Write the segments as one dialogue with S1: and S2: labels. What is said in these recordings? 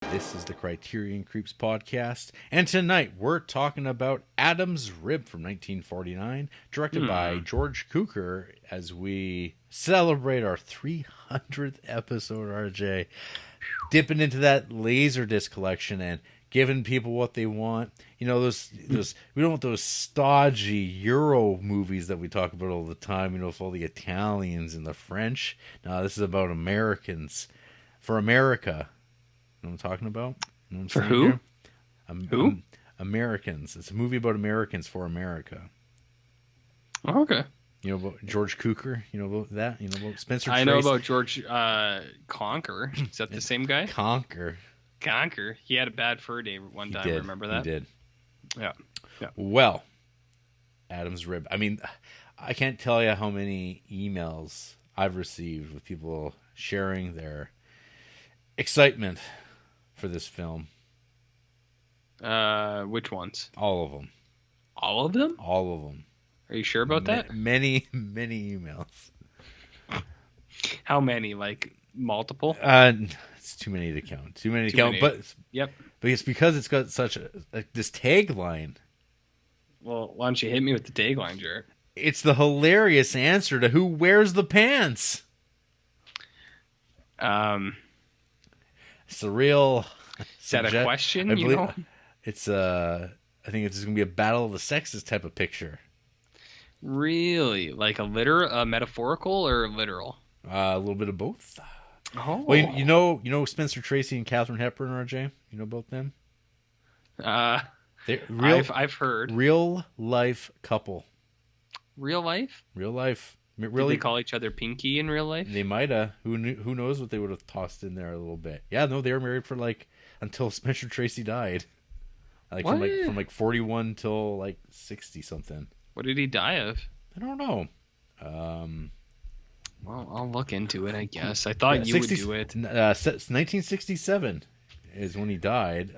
S1: This is the Criterion Creeps podcast, and tonight we're talking about Adam's Rib from 1949, directed by George Cukor, as we celebrate our 300th episode, RJ, dipping into that Laserdisc collection and giving people what they want. You know, those we don't want those stodgy Euro movies that we talk about all the time, you know, with all the Italians and the French. No, this is about Americans, for America. You know what I'm talking about? You know what
S2: for who?
S1: Who? Americans. It's a movie about Americans for America.
S2: Oh, okay.
S1: You know about George Cukor? You know about that? You know about Spencer Tracy?
S2: I know about George Conker. Is that the same guy?
S1: Conker.
S2: He had a bad fur day one time. Remember that?
S1: He did.
S2: Yeah.
S1: Well, Adam's Rib. I mean, I can't tell you how many emails I've received with people sharing their excitement for this film.
S2: Which ones?
S1: All of them.
S2: All of them?
S1: All of them.
S2: Are you sure about that?
S1: Many emails.
S2: How many? Like multiple?
S1: It's too many to count. Too many to count. But it's because it's got such this tagline.
S2: Well, why don't you hit me with the tagline, Jarrett?
S1: It's the hilarious answer to who wears the pants. It's a real.
S2: Is that a question?
S1: It's I think it's going to be a battle of the sexes type of picture.
S2: Really, like a metaphorical or literal?
S1: A little bit of both.
S2: Oh,
S1: well, you know Spencer Tracy and Katharine Hepburn, RJ. You know about them?
S2: I've heard
S1: real life couple.
S2: Real life.
S1: Really,
S2: they call each other Pinky in real life?
S1: They might have. Who knows what they would have tossed in there a little bit. Yeah, no, they were married for until Spencer Tracy died. From 41 till 60 something.
S2: What did he die of?
S1: I don't know.
S2: Well, I'll look into it, I guess. I thought you would do it.
S1: 1967 is when he died.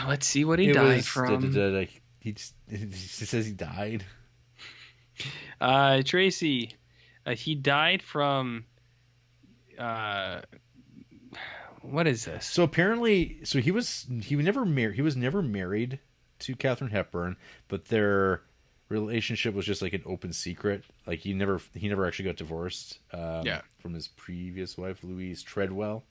S2: Let's see what he died from.
S1: He says he died.
S2: Tracy, he died from. What is this?
S1: So apparently, he was never married. He was never married to Katharine Hepburn, but their relationship was just like an open secret. Like he never actually got divorced. From his previous wife, Louise Treadwell.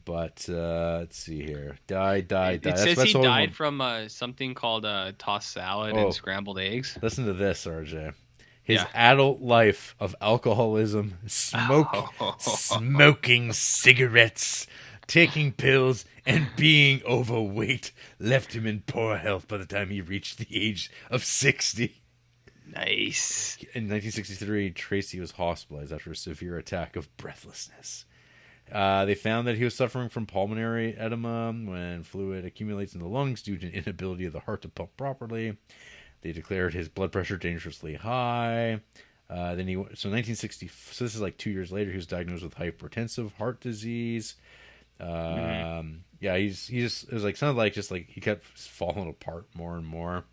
S1: But let's see here. Died.
S2: It says he died from something called tossed salad and scrambled eggs.
S1: Listen to this, RJ. His adult life of alcoholism, smoking cigarettes, taking pills, and being overweight left him in poor health by the time he reached the age of 60.
S2: Nice.
S1: In 1963, Tracy was hospitalized after a severe attack of breathlessness. They found that he was suffering from pulmonary edema when fluid accumulates in the lungs due to an inability of the heart to pump properly. They declared his blood pressure dangerously high. So 1960. So this is 2 years later. He was diagnosed with hypertensive heart disease. Yeah, he just it was sounded like he kept falling apart more and more.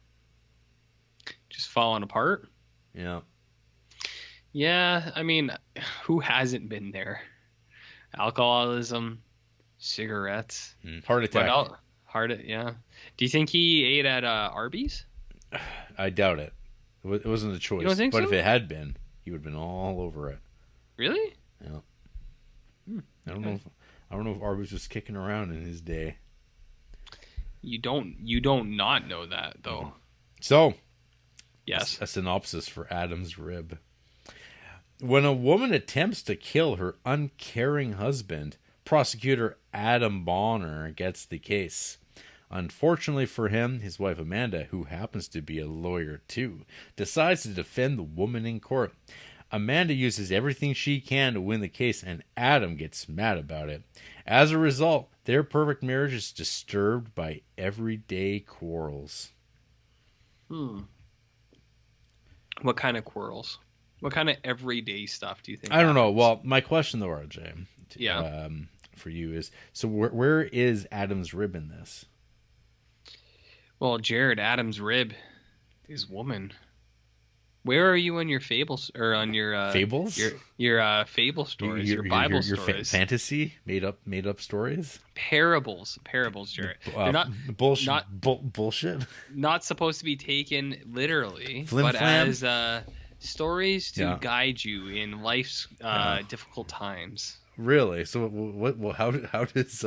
S2: Just falling apart.
S1: Yeah.
S2: Yeah, I mean, who hasn't been there? Alcoholism, cigarettes,
S1: heart attack.
S2: Yeah. Do you think he ate at Arby's?
S1: I doubt it. It wasn't a choice.
S2: You don't think so?
S1: If it had been, he would have been all over it.
S2: Really?
S1: Yeah. I don't know if Arby's was kicking around in his day.
S2: You don't not know that though.
S1: So,
S2: yes.
S1: A synopsis for Adam's Rib. When a woman attempts to kill her uncaring husband, prosecutor Adam Bonner gets the case. Unfortunately for him, his wife Amanda, who happens to be a lawyer too, decides to defend the woman in court. Amanda uses everything she can to win the case, and Adam gets mad about it. As a result, their perfect marriage is disturbed by everyday quarrels.
S2: What kind of quarrels? What kind of everyday stuff do you think?
S1: I don't know. Well, my question though, RJ, for you is, so where is Adam's Rib in this?
S2: Well, Jarrett, Adam's Rib is woman. Where are you on your fables or on your
S1: fables?
S2: Your fable stories, your Bible stories,
S1: fantasy made up stories,
S2: parables, Jarrett. They're not
S1: bullshit. Bullshit.
S2: Not supposed to be taken literally,
S1: Flim
S2: but
S1: flam?
S2: as stories to guide you in life's difficult times.
S1: Really? So what? How does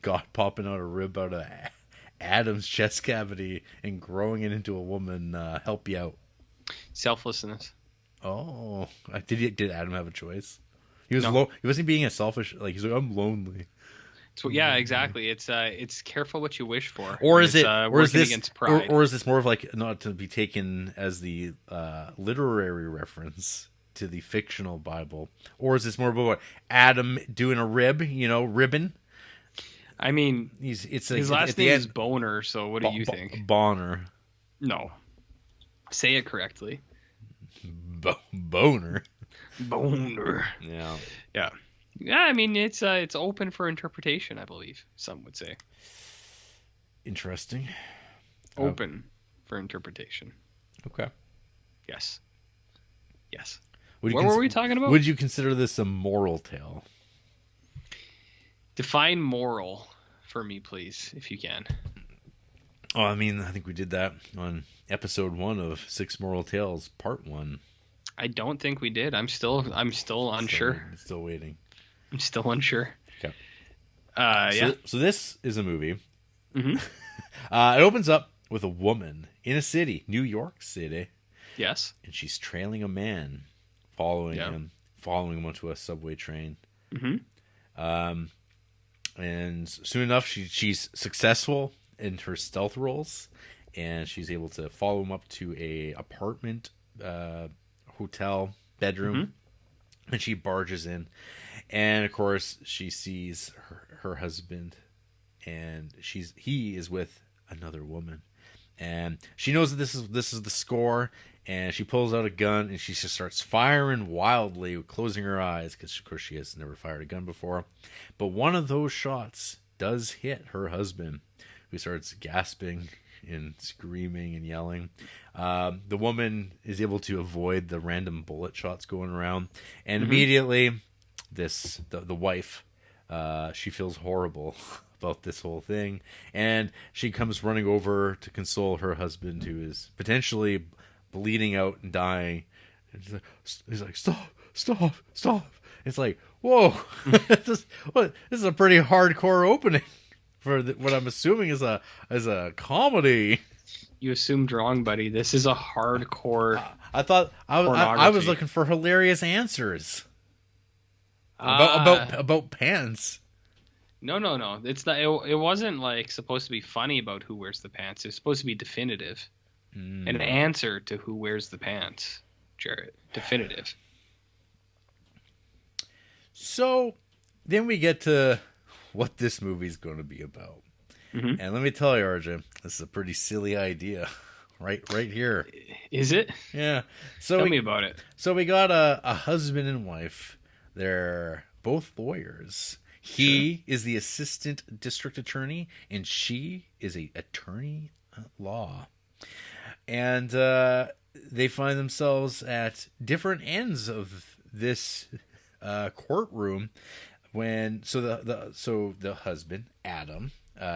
S1: God popping out a rib out of Adam's chest cavity and growing it into a woman help you out?
S2: Selflessness.
S1: Oh, did Adam have a choice? He was
S2: No.
S1: he wasn't being a selfish, like he's like, I'm lonely.
S2: So yeah, exactly. It's careful what you wish for.
S1: Or is
S2: working
S1: this
S2: against pride?
S1: Or is this more of like not to be taken as the literary reference to the fictional Bible, or is this more about Adam doing a rib? Ribbon.
S2: I mean,
S1: his
S2: last name is Boner. So what do you think?
S1: Bonner.
S2: No. Say it correctly.
S1: Boner.
S2: Boner.
S1: Yeah.
S2: Yeah. Yeah, I mean it's open for interpretation, I believe some would say.
S1: Interesting.
S2: Open for interpretation.
S1: Okay.
S2: Yes.
S1: What
S2: were we talking about?
S1: Would you consider this a moral tale?
S2: Define moral for me, please, if you can.
S1: Oh, I mean, I think we did that on episode 1 of 6 Moral Tales, part 1.
S2: I don't think we did. I'm still unsure.
S1: Still waiting.
S2: I'm still unsure.
S1: Okay.
S2: Yeah.
S1: So this is a movie.
S2: Mm-hmm.
S1: It opens up with a woman in a city, New York City.
S2: Yes.
S1: And she's trailing a man, following him onto a subway train.
S2: Mm-hmm.
S1: And soon enough, she's successful in her stealth roles, and she's able to follow him up to a apartment, hotel bedroom, and she barges in, and of course she sees her husband, and he is with another woman, and she knows that this is the score, and she pulls out a gun and she just starts firing wildly, closing her eyes because of course she has never fired a gun before, but one of those shots does hit her husband, who starts gasping and screaming and yelling. The woman is able to avoid the random bullet shots going around, and immediately the wife, she feels horrible about this whole thing, and she comes running over to console her husband, who is potentially bleeding out and dying. And he's like, stop. It's like, whoa. This is a pretty hardcore opening for what I'm assuming is a comedy.
S2: You assumed wrong, buddy. This is a hardcore.
S1: I thought I was looking for hilarious answers about pants.
S2: No. It's not. It wasn't like supposed to be funny about who wears the pants. It's supposed to be definitive. An answer to who wears the pants, Jarrett. Definitive.
S1: So then we get to what this movie's going to be about. And let me tell you, RJ, this is a pretty silly idea. Right here.
S2: Is it?
S1: Yeah. So
S2: Tell me about it.
S1: So we got a husband and wife. They're both lawyers. He is the assistant district attorney, and she is a attorney at law. And they find themselves at different ends of this courtroom. The husband, Adam,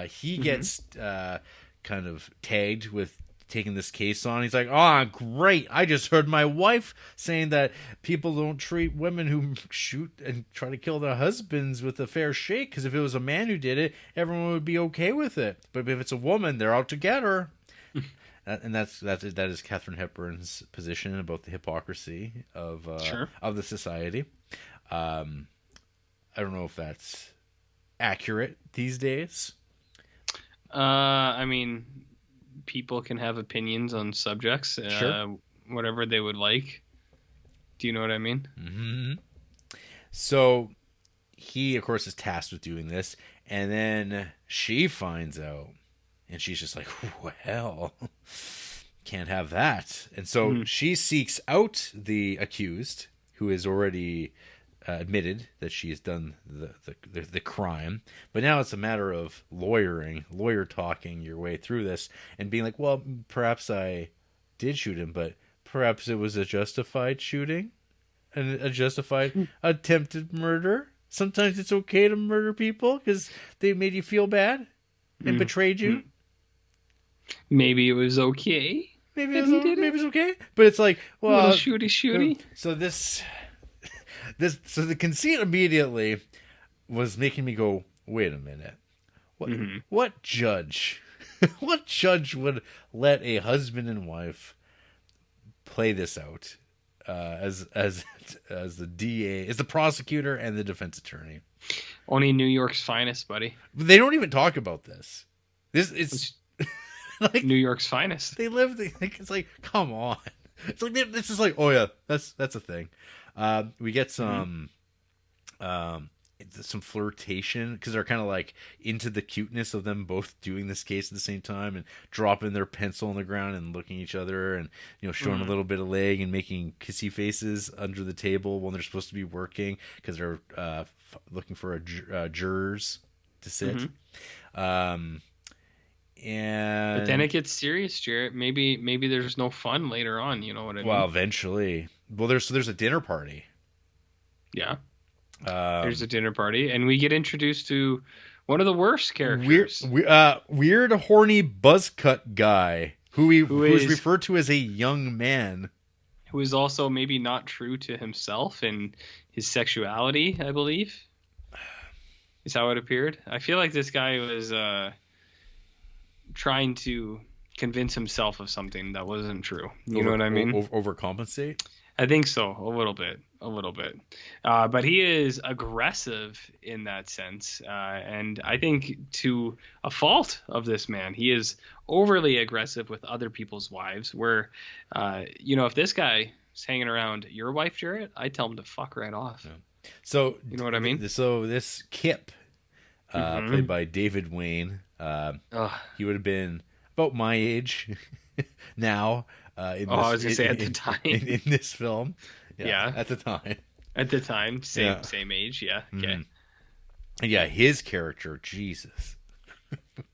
S1: he gets kind of tagged with taking this case on. He's like, oh, great. I just heard my wife saying that people don't treat women who shoot and try to kill their husbands with a fair shake, because if it was a man who did it, everyone would be okay with it. But if it's a woman, they're out to get her. And that is Katharine Hepburn's position about the hypocrisy of the society. I don't know if that's accurate these days.
S2: I mean, people can have opinions on subjects, whatever they would like. Do you know what I mean?
S1: Mm-hmm. So he, of course, is tasked with doing this, and then she finds out, and she's just like, well, can't have that. And so she seeks out the accused, who is already admitted that she has done the crime, but now it's a matter of lawyer talking your way through this and being like, well, perhaps I did shoot him, but perhaps it was a justified shooting, and a justified attempted murder. Sometimes it's okay to murder people because they made you feel bad and betrayed you.
S2: Maybe it was okay.
S1: Maybe it's okay, but it's like, well,
S2: little shooty.
S1: So so the conceit immediately was making me go, wait a minute, what judge, what judge would let a husband and wife play this out as the DA, as the prosecutor and the defense attorney?
S2: Only New York's finest, buddy.
S1: They don't even talk about this. This is like
S2: New York's finest.
S1: They live. It's like, come on. It's like this is like, oh yeah, that's a thing. We get some flirtation because they're kind of like into the cuteness of them both doing this case at the same time and dropping their pencil on the ground and looking at each other and showing a little bit of leg and making kissy faces under the table when they're supposed to be working because they're looking for jurors to sit.
S2: But then it gets serious, Jarrett. Maybe there's no fun later on. You know what I mean?
S1: Well, eventually. Well, there's a dinner party.
S2: Yeah. There's a dinner party, and we get introduced to one of the worst characters.
S1: Weird, horny buzzcut guy who is referred to as a young man.
S2: Who is also maybe not true to himself and his sexuality, I believe. Is how it appeared. I feel like this guy was trying to convince himself of something that wasn't true. You know what I mean?
S1: Overcompensate?
S2: I think so, a little bit. But he is aggressive in that sense. And I think to a fault of this man, he is overly aggressive with other people's wives where, if this guy is hanging around your wife, Jarrett, I'd tell him to fuck right off. Yeah.
S1: So,
S2: you know what I mean?
S1: So this Kip, played by David Wayne, he would have been about my age now. I was gonna say at the time in this film. Yeah, at the time.
S2: At the time, same age. Yeah. Okay.
S1: Yeah, his character, Jesus,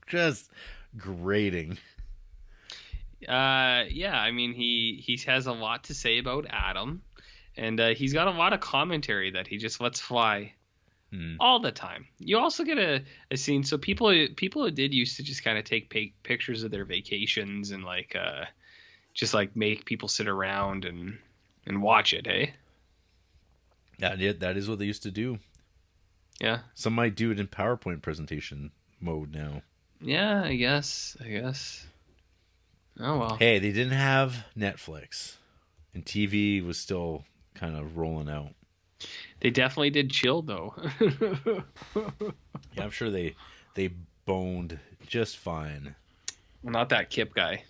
S1: just grating.
S2: I mean, he has a lot to say about Adam, and he's got a lot of commentary that he just lets fly. All the time. You also get a scene. So people did used to just kind of take pictures of their vacations and just make people sit around and watch it. Hey,
S1: that is what they used to do.
S2: Yeah,
S1: some might do it in PowerPoint presentation mode now.
S2: Yeah, I guess. Oh well.
S1: Hey, they didn't have Netflix, and TV was still kind of rolling out.
S2: They definitely did chill though.
S1: Yeah, I'm sure they boned just fine.
S2: Well, not that Kip guy.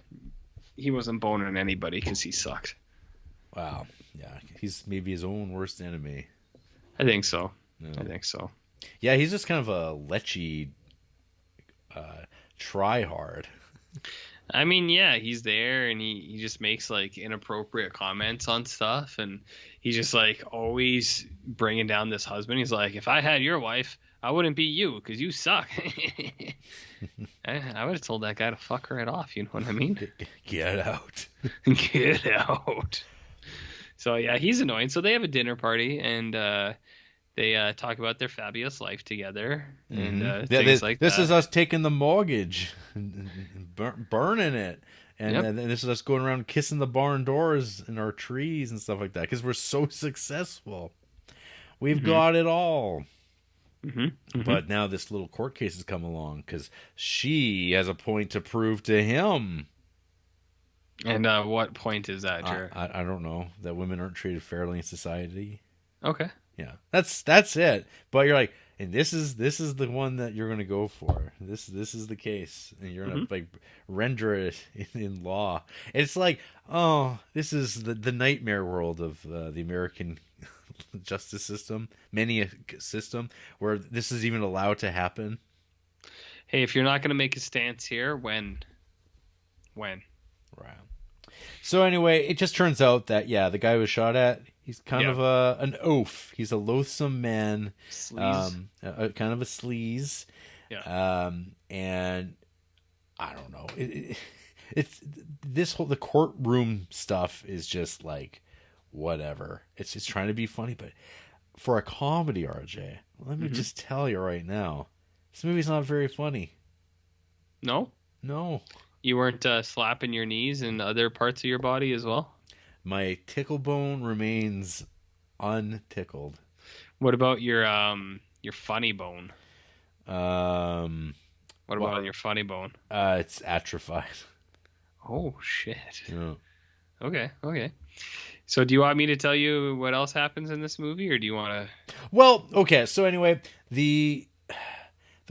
S2: He wasn't boning anybody because he sucked.
S1: Wow. Yeah, he's maybe his own worst enemy.
S2: I think so.
S1: No.
S2: I think so.
S1: Yeah, he's just kind of a lechy try hard.
S2: I mean, yeah, he's there and he just makes inappropriate comments on stuff, and he's just always bringing down this husband. He's like, if I had your wife, I wouldn't be you because you suck. I would have told that guy to fuck right off. You know what I mean?
S1: Get out.
S2: Get out. So yeah, he's annoying. So they have a dinner party and they talk about their fabulous life together and things like
S1: this
S2: that.
S1: Is us taking the mortgage and burning it. And this is us going around kissing the barn doors and our trees and stuff like that because we're so successful. We've got it all. But now this little court case has come along because she has a point to prove to him.
S2: And what point is that, Jared?
S1: I don't know. That women aren't treated fairly in society.
S2: Okay.
S1: Yeah, that's it. But you're like, and this is the one that you're going to go for. This is the case, and you're going to render it in law. And it's like, oh, this is the nightmare world of the American justice system, many a system where this is even allowed to happen.
S2: Hey, if you're not going to make a stance here, when? Right.
S1: So anyway, it just turns out that the guy was shot at. He's kind of an oaf. He's a loathsome man, kind of a sleaze. Yeah. And I don't know. the courtroom stuff is just like whatever. It's just trying to be funny, but for a comedy, RJ, let me just tell you right now, this movie's not very funny.
S2: No?
S1: No.
S2: You weren't slapping your knees and other parts of your body as well?
S1: My tickle bone remains untickled.
S2: What about your funny bone? What about on your funny bone?
S1: It's atrophied.
S2: Oh, shit.
S1: Yeah.
S2: Okay. So do you want me to tell you what else happens in this movie, or do you want to...
S1: Well, okay. So anyway, the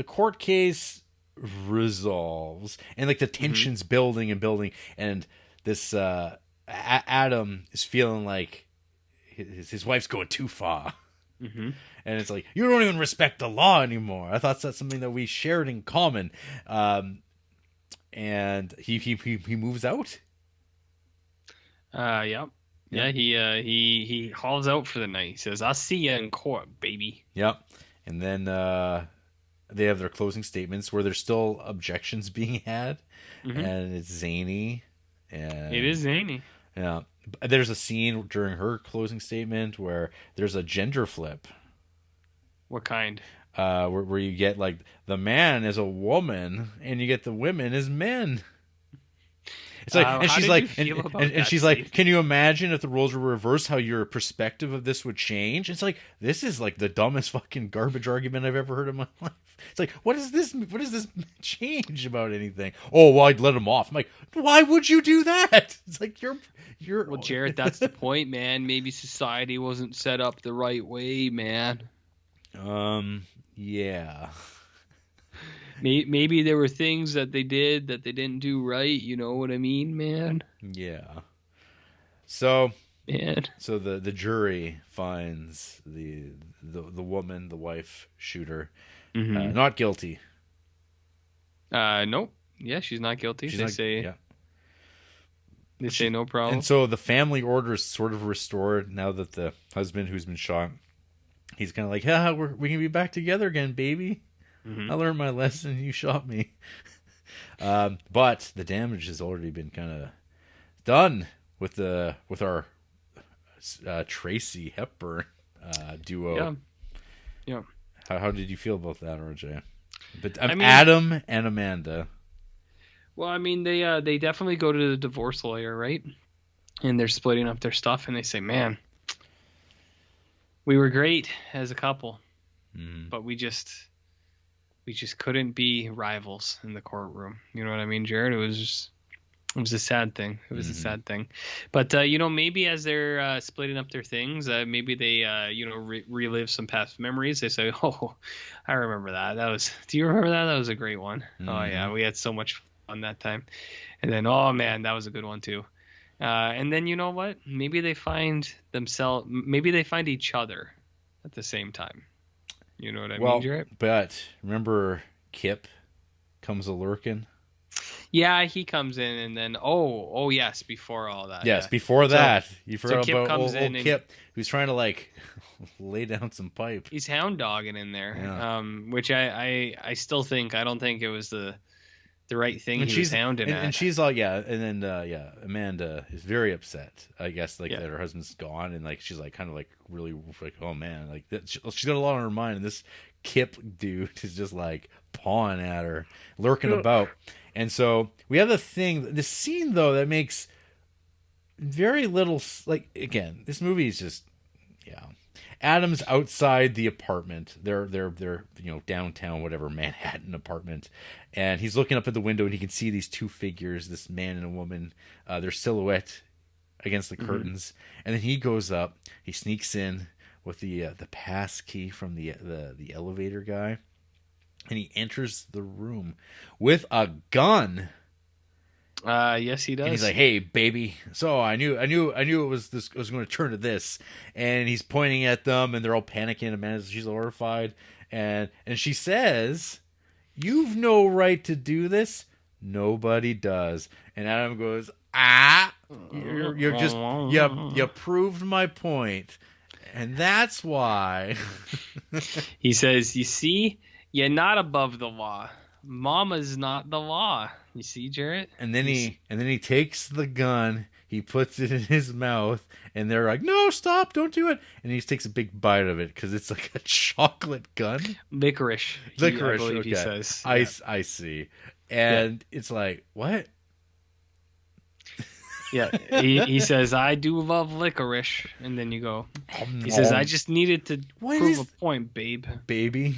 S1: court case resolves, and like the tension's building, and this Adam is feeling like his wife's going too far. And it's like, you don't even respect the law anymore. I thought that's something that we shared in common. And he moves out.
S2: Yep. Yeah, he hauls out for the night. He says, "I'll see you in court, baby."
S1: Yep. And then they have their closing statements where there's still objections being had, and it's zany. And
S2: it is zany.
S1: Yeah. There's a scene during her closing statement where there's a gender flip.
S2: What kind?
S1: Where you get like the man is a woman and you get the women as men. It's like, and she's like, and she's like, can you imagine if the roles were reversed, how your perspective of this would change? It's like, this is like the dumbest fucking garbage argument I've ever heard in my life. It's like, what does this change about anything? Oh, well, I'd let him off. I'm like, why would you do that? It's like, you're.
S2: Well, Jarrett, that's the point, man. Maybe society wasn't set up the right way, man.
S1: Yeah.
S2: Maybe there were things that they did that they didn't do right. You know what I mean, man?
S1: Yeah. So,
S2: man.
S1: So the jury finds the woman, the wife shooter, not guilty.
S2: Nope. Yeah, she's not guilty. They say no problem.
S1: And so the family order is sort of restored now that the husband who's been shot, he's kind of like, yeah, we can be back together again, baby. I learned my lesson. You shot me. But the damage has already been kind of done with our Tracy Hepburn duo.
S2: Yeah.
S1: How did you feel about that, RJ? But Adam and Amanda.
S2: Well, I mean, they definitely go to the divorce lawyer, right? And they're splitting up their stuff, and they say, "Man, we were great as a couple, but we just couldn't be rivals in the courtroom." You know what I mean, Jared? It was a sad thing. It was a sad thing. But, maybe as they're splitting up their things, maybe they, relive some past memories. They say, oh, I remember that. Do you remember that? That was a great one. Oh, yeah, we had so much fun that time. And then, oh, man, that was a good one, too. And then, you know what? Maybe they find each other at the same time. You know what I mean, Jarrett?
S1: But remember Kip comes a-lurking?
S2: Yeah, he comes in, and then yes, before all that.
S1: Yes, before that, you forgot
S2: Kip
S1: about
S2: comes
S1: old Kip, who's trying to like lay down some pipe.
S2: He's hound dogging in there, which I still think I don't think it was the right thing. And he was hounding at.
S1: And she's all and then Amanda is very upset. I guess that her husband's gone, and like she's like kind of like really like, oh man, like she's got a lot on her mind, and this Kip dude is just like pawing at her, lurking about. And so we have the scene though that makes very little, like, again, this movie is just, Adam's outside the apartment. They're downtown, whatever, Manhattan apartment. And he's looking up at the window and he can see these two figures, this man and a woman, their silhouette against the curtains. And then he goes up, he sneaks in with the pass key from the elevator guy. And he enters the room with a gun.
S2: Yes, he does.
S1: And he's like, "Hey, baby." So I knew it was going to turn to this. And he's pointing at them, and they're all panicking. Amanda, she's horrified, and she says, "You've no right to do this. Nobody does." And Adam goes, you're just you proved my point, and that's why."
S2: He says, "You see, you're not above the law. Mama's not the law. You see, Jarrett?
S1: And then he takes the gun, he puts it in his mouth, and they're like, "No, stop! Don't do it!" And he takes a big bite of it because it's like a chocolate gun.
S2: Licorice.
S1: Licorice.
S2: I believe
S1: okay.
S2: he says.
S1: I see. And it's like, what?
S2: Yeah, he says, "I do love licorice," and then you go. He says, "I just needed to prove a point,
S1: baby."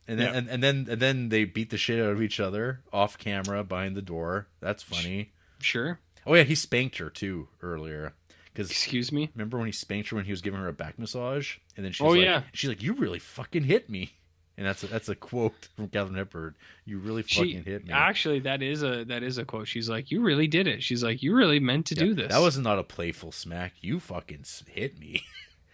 S1: And then and then they beat the shit out of each other off camera behind the door. That's funny.
S2: Sure.
S1: Oh yeah, he spanked her too earlier.
S2: Excuse me.
S1: Remember when he spanked her when he was giving her a back massage, and then she's like, "You really fucking hit me." And that's a quote from Katharine Hepburn. "You really fucking hit me."
S2: Actually, that is a quote. She's like, "You really did it." She's like, "You really meant to do this."
S1: That was not a playful smack. You fucking hit me.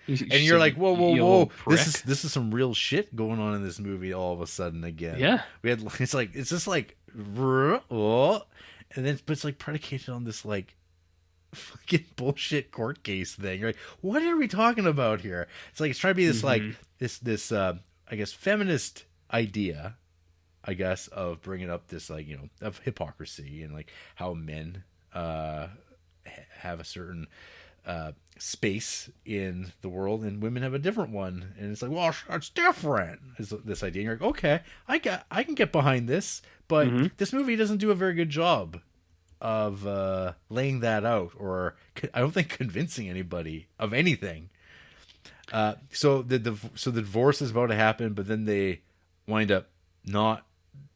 S1: And you're like, whoa! This is some real shit going on in this movie. All of a sudden, again,
S2: yeah.
S1: It's just like, and then but it's like predicated on this like fucking bullshit court case thing. You're like, what are we talking about here? It's like it's trying to be this like this I guess feminist idea, I guess, of bringing up this like, you know, of hypocrisy and like how men have a certain space in the world and women have a different one, and it's like, well, it's different, is this idea. And you're like, okay, I can get behind this, but this movie doesn't do a very good job of laying that out, or I don't think convincing anybody of anything. So the divorce is about to happen, but then they wind up not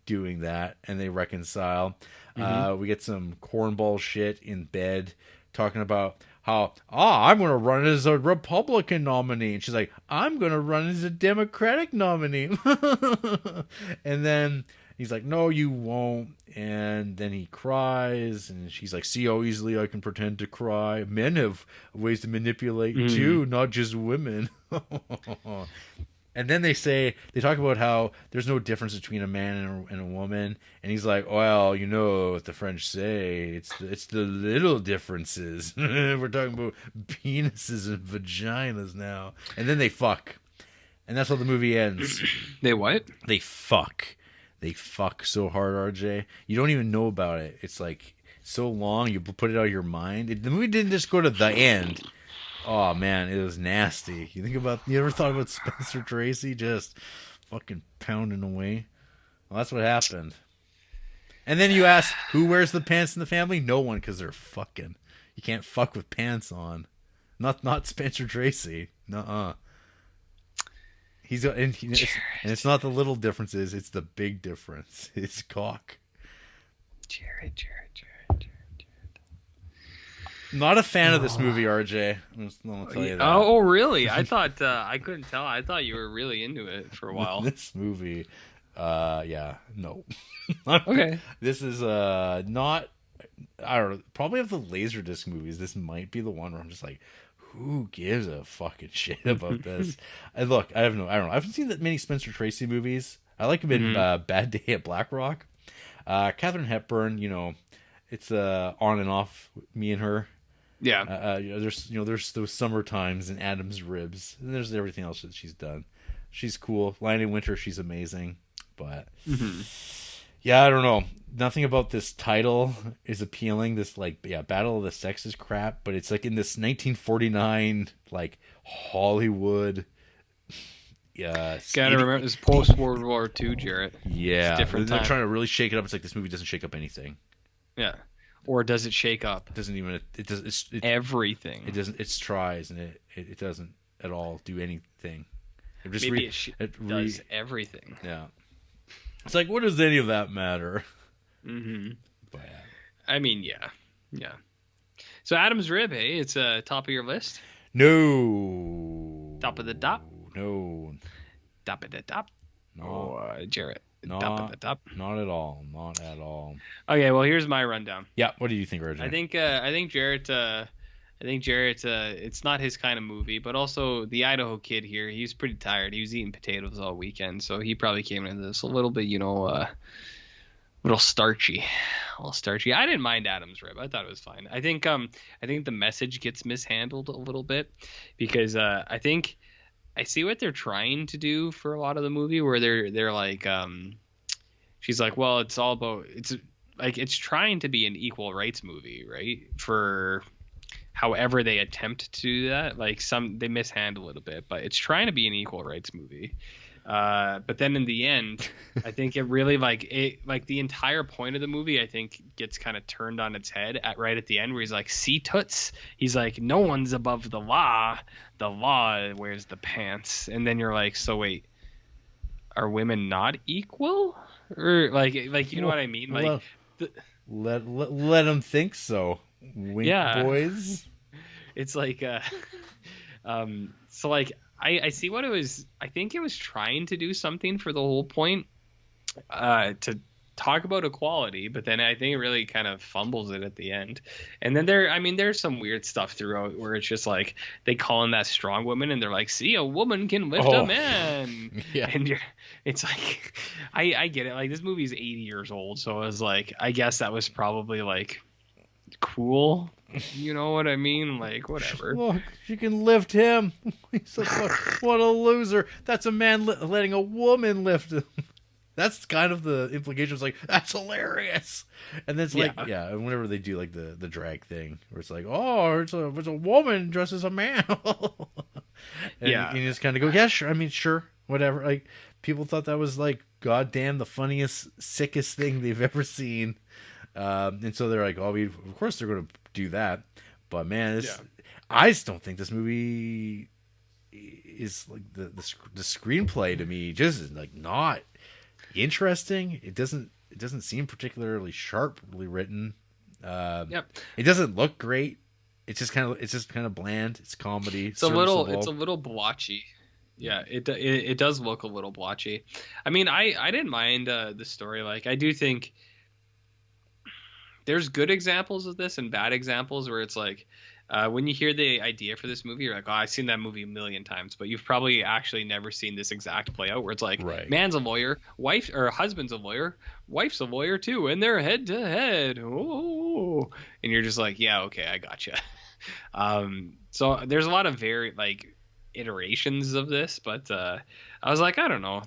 S1: doing that, and they reconcile. We get some cornball shit in bed talking about how, I'm going to run as a Republican nominee. And she's like, I'm going to run as a Democratic nominee. And then he's like, no, you won't. And then he cries, and she's like, see how easily I can pretend to cry. Men have ways to manipulate too, not just women. And then they talk about how there's no difference between a man and a woman. And he's like, well, you know what the French say, it's the little differences. We're talking about penises and vaginas now. And then they fuck. And that's how the movie ends.
S2: They what?
S1: They fuck. They fuck so hard, RJ. You don't even know about it. It's like so long, you put it out of your mind. The movie didn't just go to the end. Oh man, it was nasty. You ever thought about Spencer Tracy just fucking pounding away? Well, that's what happened. And then you ask, who wears the pants in the family? No one, because they're fucking. You can't fuck with pants on. Not Spencer Tracy. Nuh-uh. And it's not the little differences, it's the big difference. It's cock.
S2: Jarrett.
S1: Not a fan of this movie, RJ. I'll tell you that.
S2: Oh, really? I thought I couldn't tell. I thought you were really into it for a while.
S1: This movie, no.
S2: Okay.
S1: This is not. I don't know. Probably of the Laserdisc movies, this might be the one where I'm just like, who gives a fucking shit about this? And look, I don't know. I haven't seen that many Spencer Tracy movies. I like him in Bad Day at Black Rock. Katharine Hepburn, you know, it's on and off, me and her.
S2: Yeah.
S1: There's those summer times in Adam's Ribs, and there's everything else that she's done. She's cool. Lion in Winter, she's amazing. But yeah, I don't know. Nothing about this title is appealing. This Battle of the Sexes crap, but it's like in this 1949 like Hollywood. Yeah,
S2: gotta remember this post World War II, Jarrett.
S1: Yeah,
S2: they're
S1: trying to really shake it up. It's like this movie doesn't shake up anything.
S2: Yeah. Or does it shake up?
S1: It doesn't even. It does. It's
S2: everything.
S1: It doesn't. It tries, and it doesn't at all do anything.
S2: It just does everything.
S1: Yeah. It's like, what does any of that matter?
S2: But I mean, yeah. So Adam's Rib, hey, it's top of your list.
S1: No.
S2: Top of the top.
S1: No.
S2: Top of the top. No, Jarrett.
S1: Not at all. Not at all.
S2: Okay, well, here's my rundown.
S1: Yeah, what do you think, Roger?
S2: I think Jarrett. It's not his kind of movie, but also the Idaho kid here. He's pretty tired. He was eating potatoes all weekend, so he probably came into this a little bit, little starchy. I didn't mind Adam's Rib. I thought it was fine. I think the message gets mishandled a little bit because I think I see what they're trying to do for a lot of the movie, where they're like she's like, well, it's all about, it's like, it's trying to be an equal rights movie, right? For however they attempt to do that, like they mishandle it a bit, but it's trying to be an equal rights movie. But then in the end, I think it really like the entire point of the movie, I think, gets kind of turned on its head right at the end, where he's like, see, toots, he's like, no one's above the law wears the pants. And then you're like, so wait, are women not equal? Or like you know what I mean? Like,
S1: let them think so. Wink,
S2: yeah,
S1: boys.
S2: It's like so like I see what it was. I think it was trying to do something for the whole point, to talk about equality, but then I think it really kind of fumbles it at the end. And then there's some weird stuff throughout where it's just like they call in that strong woman and they're like, see, a woman can lift a man.
S1: Yeah.
S2: And it's like, I get it. Like, this movie's 80 years old, so I was like, I guess that was probably like cool. You know what I mean? Like, whatever.
S1: Look, she can lift him. He's like, what a loser. That's a man letting a woman lift him. That's kind of the implication. It's like, that's hilarious. And then it's like, yeah, whenever they do like the drag thing, where it's like, oh, it's a woman dressed as a man. And you just kind of go, yeah, sure. I mean, sure, whatever. Like, people thought that was like, goddamn, the funniest, sickest thing they've ever seen. And so they're like, oh, of course they're going to do that. But man, I just don't think this movie is like the screenplay to me just is like not interesting. It doesn't seem particularly sharply written. It doesn't look great. It's just kind of bland. It's comedy.
S2: It's a little blotchy. Yeah, it does look a little blotchy. I mean, I didn't mind the story. Like, I do think there's good examples of this and bad examples where it's like, when you hear the idea for this movie, you're like, oh, I've seen that movie a million times, but you've probably actually never seen this exact play out where it's like, man's a lawyer, wife or husband's a lawyer, wife's a lawyer too, and they're head to head. Oh, and you're just like, yeah, okay, I gotcha. So there's a lot of very like iterations of this, but I was like, I don't know.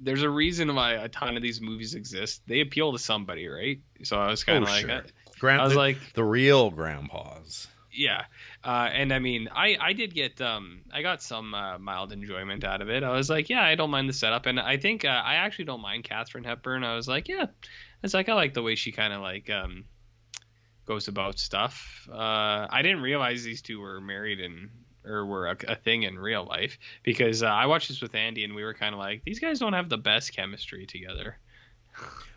S2: There's a reason why a ton of these movies exist. They appeal to somebody, right? So I was kind of like,
S1: sure. I was like, the real grandpas.
S2: Yeah. And I mean, I did get, I got some mild enjoyment out of it. I was like, yeah, I don't mind the setup. And I think I actually don't mind Katharine Hepburn. I was like, yeah, it's like, I like the way she kind of like goes about stuff. I didn't realize these two were married or were a thing in real life, because I watched this with Andy and we were kind of like, these guys don't have the best chemistry together.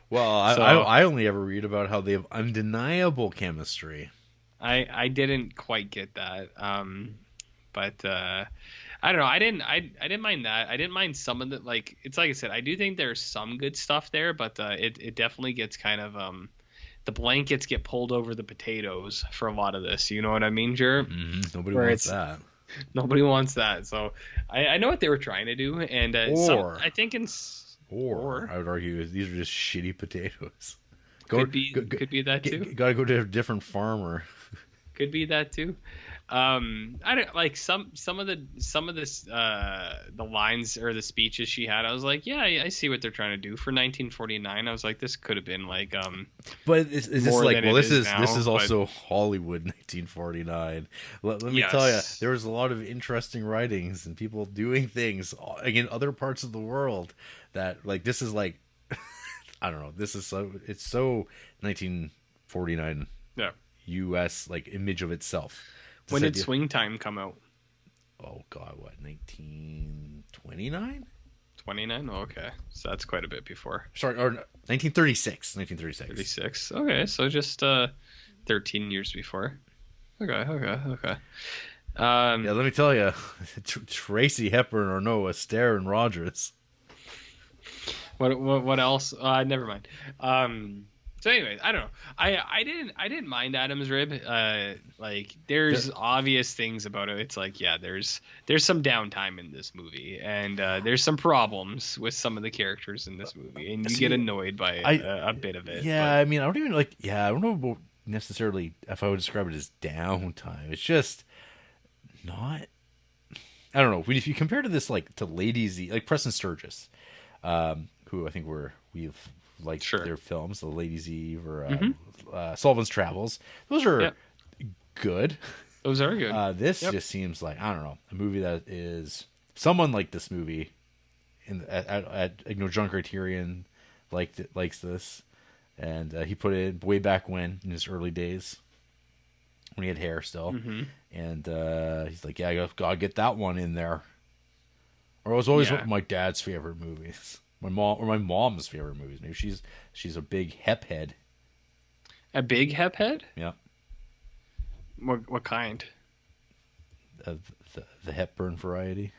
S1: Well, I only ever read about how they have undeniable chemistry.
S2: I didn't quite get that. But I don't know. I didn't mind that. I didn't mind some of the, like, it's like I said, I do think there's some good stuff there, but it definitely gets kind of the blankets get pulled over the potatoes for a lot of this. You know what I mean, Jarrett?
S1: Mm-hmm. Nobody wants that.
S2: Nobody wants that. So I know what they were trying to do, and I would
S1: argue these are just shitty potatoes.
S2: Could be that too.
S1: Got to go to a different farmer.
S2: Could be that too. I don't like some of this the lines or the speeches she had. I was like, yeah, I see what they're trying to do for 1949. I was like, this could have been like
S1: But is this like, well, this is also Hollywood 1949. Let me tell you, there was a lot of interesting writings and people doing things in other parts of the world that, like, this is like I don't know, it's so 1949 US like image of itself.
S2: When did Swing Time come out?
S1: Oh God, what, 1929?
S2: 29? Oh, okay, so that's quite a bit before.
S1: Sorry, or 1936. 1936.
S2: Okay, so just 13 years before. Okay.
S1: Yeah, let me tell you, Tracy Hepburn or no, Astaire and Rogers.
S2: What else? Never mind. So anyways, I don't know. I didn't mind Adam's Rib. Like, there's obvious things about it. It's like, yeah, there's some downtime in this movie, and there's some problems with some of the characters in this movie, and you get annoyed by a bit of it.
S1: Yeah, I mean, I don't know about necessarily if I would describe it as downtime. It's just not. I don't know. If you compare to this, like, to Ladies, like Preston Sturgis, who I think we've liked
S2: Sure.
S1: their films, The Ladies' Eve or Sullivan's Travels. Those are good.
S2: Those are good.
S1: This just seems like, I don't know, a movie that is someone like this movie at John Criterion likes this, and he put it way back when in his early days when he had hair still, and he's like, yeah, I gotta get that one in there. Or it was always one of my dad's favorite movies, my mom's favorite movies. Maybe she's a big hep head.
S2: A big hep head?
S1: Yeah.
S2: What kind?
S1: The Hepburn variety.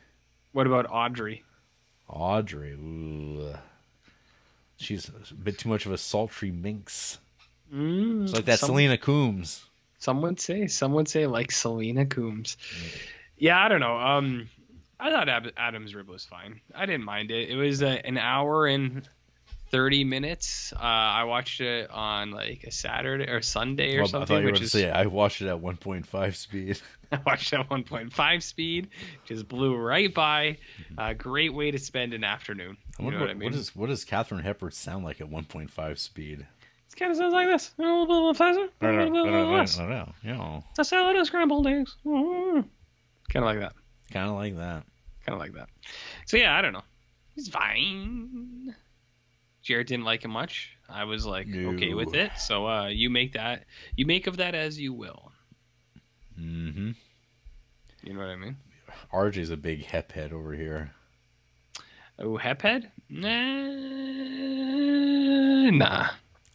S2: What about Audrey?
S1: Audrey, ooh. She's a bit too much of a sultry minx. It's like that Selena Coombs.
S2: Some would say like Selena Coombs. Yeah, I don't know. I thought Adam's Rib was fine. I didn't mind it. It was an hour and 30 minutes. I watched it on like a Saturday or Sunday or something.
S1: I thought you were going to say I watched it at 1.5 speed.
S2: I watched it at 1.5 speed. Just blew right by. Great way to spend an afternoon. You know what I mean?
S1: What does Katharine Hepburn sound like at 1.5 speed?
S2: It kind of sounds like this. A little bit faster. A little bit less.
S1: I don't know. Yeah.
S2: A salad and scrambled eggs. Kind of like that.
S1: Kind of like that.
S2: Kind of like that. So yeah, I don't know. He's fine. Jarrett didn't like him much. I was like, okay with it. So you make of that as you will.
S1: Mm-hmm.
S2: You know what I mean?
S1: RJ's a big hep head over here.
S2: Oh, hep head? Nah.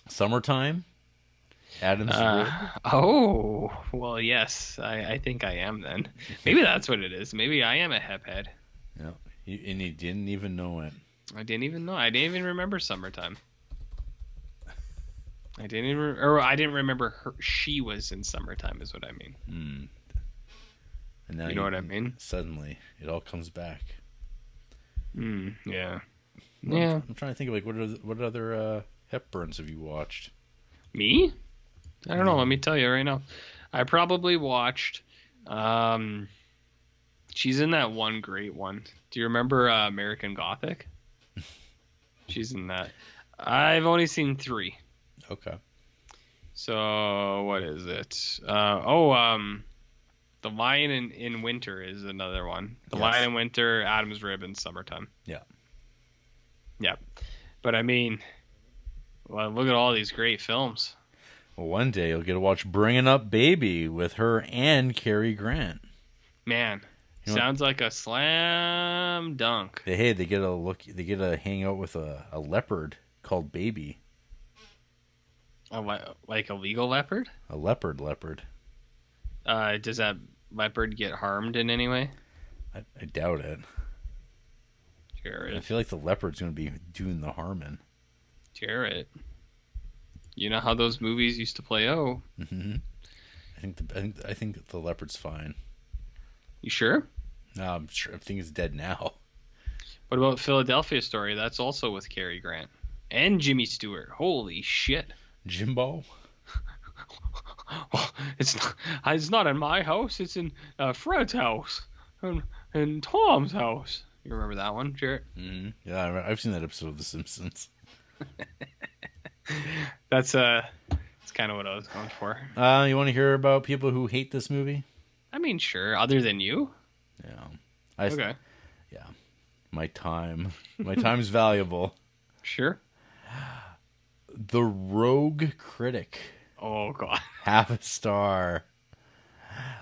S1: Summertime? Adam's Rib?
S2: Oh, well, yes. I think I am then. Maybe that's what it is. Maybe I am a hep head.
S1: Yeah. And you didn't even know it.
S2: I didn't even know. I didn't even remember Summertime. I didn't remember she was in Summertime is what I mean.
S1: And now
S2: you know what I mean?
S1: Suddenly, it all comes back.
S2: Yeah.
S1: Well,
S2: yeah.
S1: I'm trying to think of like what other Hepburns have you watched?
S2: Me? I don't know. Let me tell you right now. I probably watched. She's in that one great one. Do you remember American Gothic? She's in that. I've only seen 3.
S1: Okay.
S2: So what is it? The Lion in Winter is another one. The Lion in Winter, Adam's Rib, and Summertime.
S1: Yeah.
S2: Yeah. But I mean, well, look at all these great films.
S1: Well, one day you'll get to watch Bringing Up Baby with her and Cary Grant.
S2: Man, sounds like a slam dunk.
S1: They get to hang out with a leopard called Baby.
S2: Like a legal leopard?
S1: A leopard.
S2: Does that leopard get harmed in any way?
S1: I doubt it.
S2: Jarrett.
S1: I feel like the leopard's going to be doing the harming.
S2: Jarrett. You know how those movies used to play out.
S1: Mm-hmm. I think the leopard's fine.
S2: You sure?
S1: No, I'm sure. I think it's dead now.
S2: What about Philadelphia Story? That's also with Cary Grant and Jimmy Stewart. Holy shit!
S1: Jimbo.
S2: It's not in my house. It's in Fred's house and Tom's house. You remember that one, Jarrett?
S1: Mm-hmm. Yeah, I've seen that episode of The Simpsons.
S2: That's kind of what I was going for.
S1: You want to hear about people who hate this movie?
S2: I mean, sure. Other than you?
S1: Yeah.
S2: Okay.
S1: Yeah. My time's valuable.
S2: Sure.
S1: The Rogue Critic.
S2: Oh God.
S1: Half a star.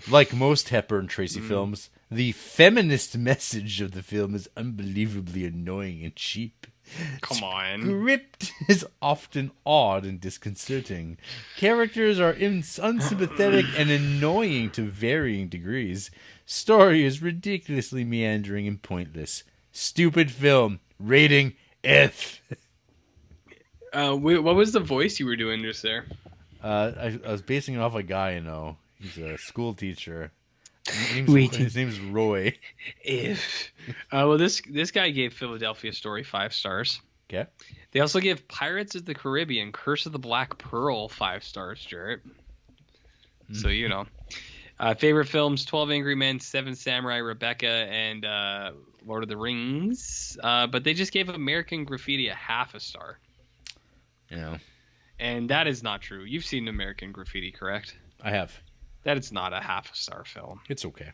S1: Like most Hepburn Tracy films, the feminist message of the film is unbelievably annoying and cheap.
S2: Come on.
S1: Script is often odd and disconcerting. Characters are unsympathetic and annoying to varying degrees. Story is ridiculously meandering and pointless. Stupid film. Rating F.
S2: What was the voice you were doing just there?
S1: I was basing it off a guy I know. He's a school teacher. His name's Roy.
S2: If well, this guy gave Philadelphia Story 5 stars.
S1: Okay.
S2: They also give Pirates of the Caribbean: Curse of the Black Pearl 5 stars, Jarrett. So you know. Favorite films: 12 Angry Men, Seven Samurai, Rebecca, and Lord of the Rings. But they just gave American Graffiti a half a star.
S1: Yeah.
S2: And that is not true. You've seen American Graffiti, correct?
S1: I have.
S2: That is not a half a star film.
S1: It's okay.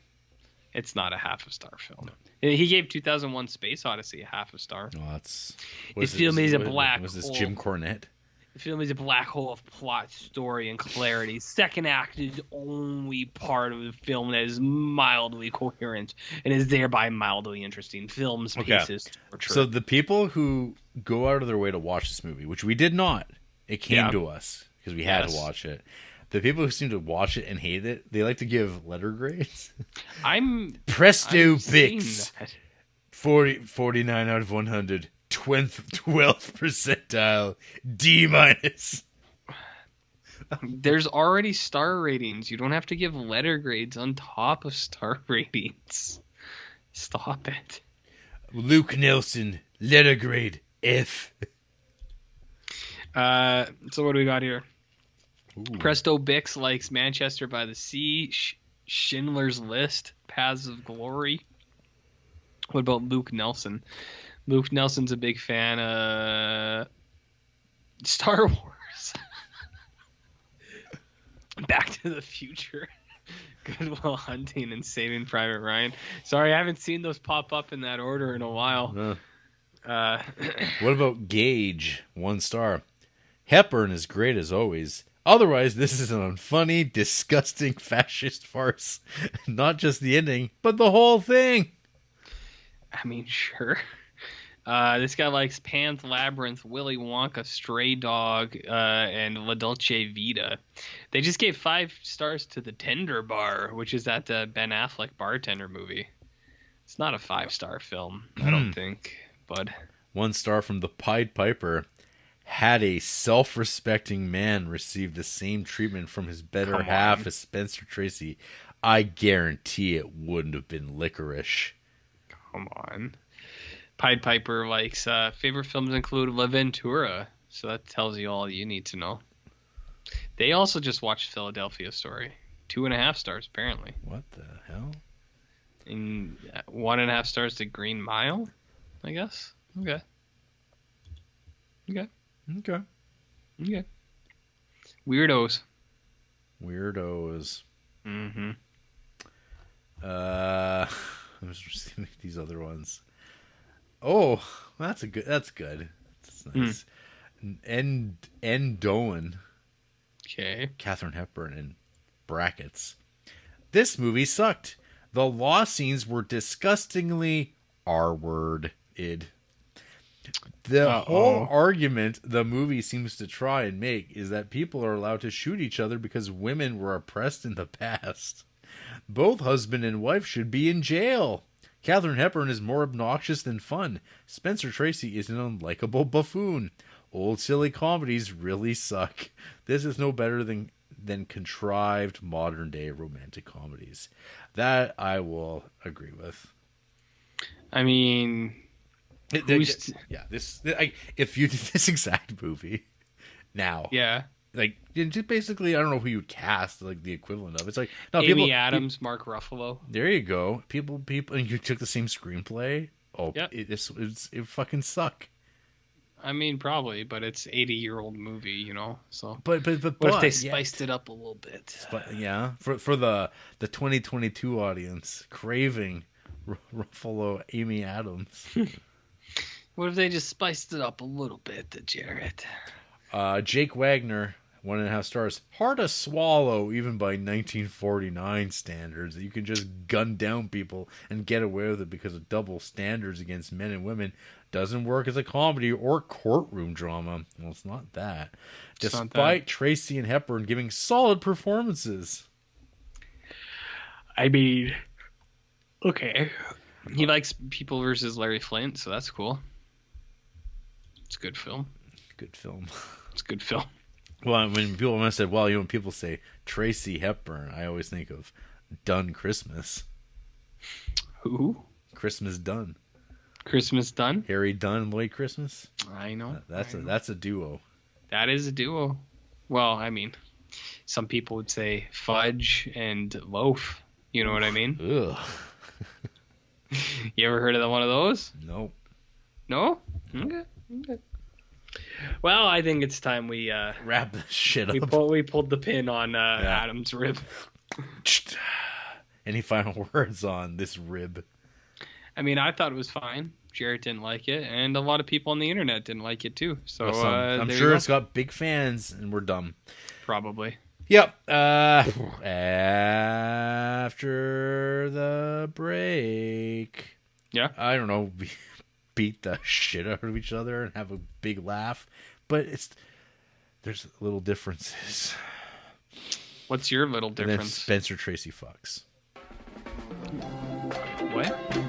S2: It's not a half a star film. No. He gave 2001 Space Odyssey a half a star.
S1: Oh, that's...
S2: The film is a black hole.
S1: Was this Jim Cornette?
S2: The film is a black hole of plot, story, and clarity. Second act is the only part of the film that is mildly coherent and is thereby mildly interesting. Films, pieces, torture.
S1: So the people who go out of their way to watch this movie, which we did not, it came to us because we had to watch it. The people who seem to watch it and hate it, they like to give letter grades. Presto Bix. 49 out of 100. 12th percentile. D-.
S2: There's already star ratings. You don't have to give letter grades on top of star ratings. Stop it.
S1: Luke Nelson, letter grade F.
S2: So what do we got here?
S1: Ooh.
S2: Presto Bix likes Manchester by the Sea, Schindler's List, Paths of Glory. What about Luke Nelson? Luke Nelson's a big fan of Star Wars. Back to the Future. Good Will Hunting and Saving Private Ryan. Sorry, I haven't seen those pop up in that order in a while.
S1: What about Gage? 1 star. Hepburn is great as always. Otherwise, this is an unfunny, disgusting fascist farce. Not just the ending, but the whole thing.
S2: I mean, sure. This guy likes Pan's Labyrinth, Willy Wonka, Stray Dog, and La Dolce Vita. They just gave 5 stars to The Tender Bar, which is that Ben Affleck bartender movie. It's not a 5-star film, I don't think, bud.
S1: 1 star from The Pied Piper. Had a self-respecting man received the same treatment from his better half as Spencer Tracy, I guarantee it wouldn't have been licorice.
S2: Come on. Pied Piper likes favorite films include La Ventura, so that tells you all you need to know. They also just watched Philadelphia Story. 2.5 stars, apparently.
S1: What the hell?
S2: And 1.5 stars to Green Mile, I guess. Okay. Weirdos. Mm-hmm.
S1: I'm just receiving these other ones. Oh, that's good. That's nice. And Doan.
S2: Okay.
S1: Katharine Hepburn in brackets. This movie sucked. The law scenes were disgustingly R-worded. The whole argument the movie seems to try and make is that people are allowed to shoot each other because women were oppressed in the past. Both husband and wife should be in jail. Katharine Hepburn is more obnoxious than fun. Spencer Tracy is an unlikable buffoon. Old silly comedies really suck. This is no better than contrived modern-day romantic comedies. That I will agree with.
S2: I mean...
S1: if you did this exact movie now, just basically, I don't know who you cast like the equivalent of. It's like
S2: Amy Adams, Mark Ruffalo.
S1: There you go. People, and you took the same screenplay. Oh, yep. It fucking suck.
S2: I mean, probably, but it's 80-year-old movie, you know. So,
S1: but
S2: what if they spiced it up a little bit?
S1: For the 2022 audience craving Ruffalo, Amy Adams.
S2: What if they just spiced it up a little bit, Jarrett?
S1: Jake Wagner, 1.5 stars. Hard to swallow, even by 1949 standards, that you can just gun down people and get away with it because of double standards against men and women. Doesn't work as a comedy or courtroom drama. Well, it's not that. Despite Tracy and Hepburn giving solid performances.
S2: I mean, okay. He likes People versus Larry Flint, so that's cool. It's a good film. It's a good film.
S1: Well, when I said, when people say Tracy Hepburn, I always think of Dunn Christmas.
S2: Who?
S1: Christmas Dunn.
S2: Christmas Dunn?
S1: Harry Dunn and Lloyd Christmas.
S2: I know.
S1: That's a duo.
S2: That is a duo. Well, I mean, Some people would say fudge and loaf. You know what I mean?
S1: Ugh.
S2: You ever heard of one of those?
S1: Nope.
S2: No? Okay. Well, I think it's time we
S1: Wrap this shit up.
S2: we pulled the pin on Adam's rib.
S1: Any final words on this rib?
S2: I mean, I thought it was fine. Jarrett didn't like it, and a lot of people on the internet didn't like it too. So
S1: I'm sure it's got big fans, and we're dumb.
S2: Probably.
S1: Yep. After the break.
S2: Yeah.
S1: I don't know. We beat the shit out of each other and have a big laugh, but there's little differences.
S2: What's your little
S1: And then
S2: difference?
S1: Spencer Tracy fucks.
S2: What?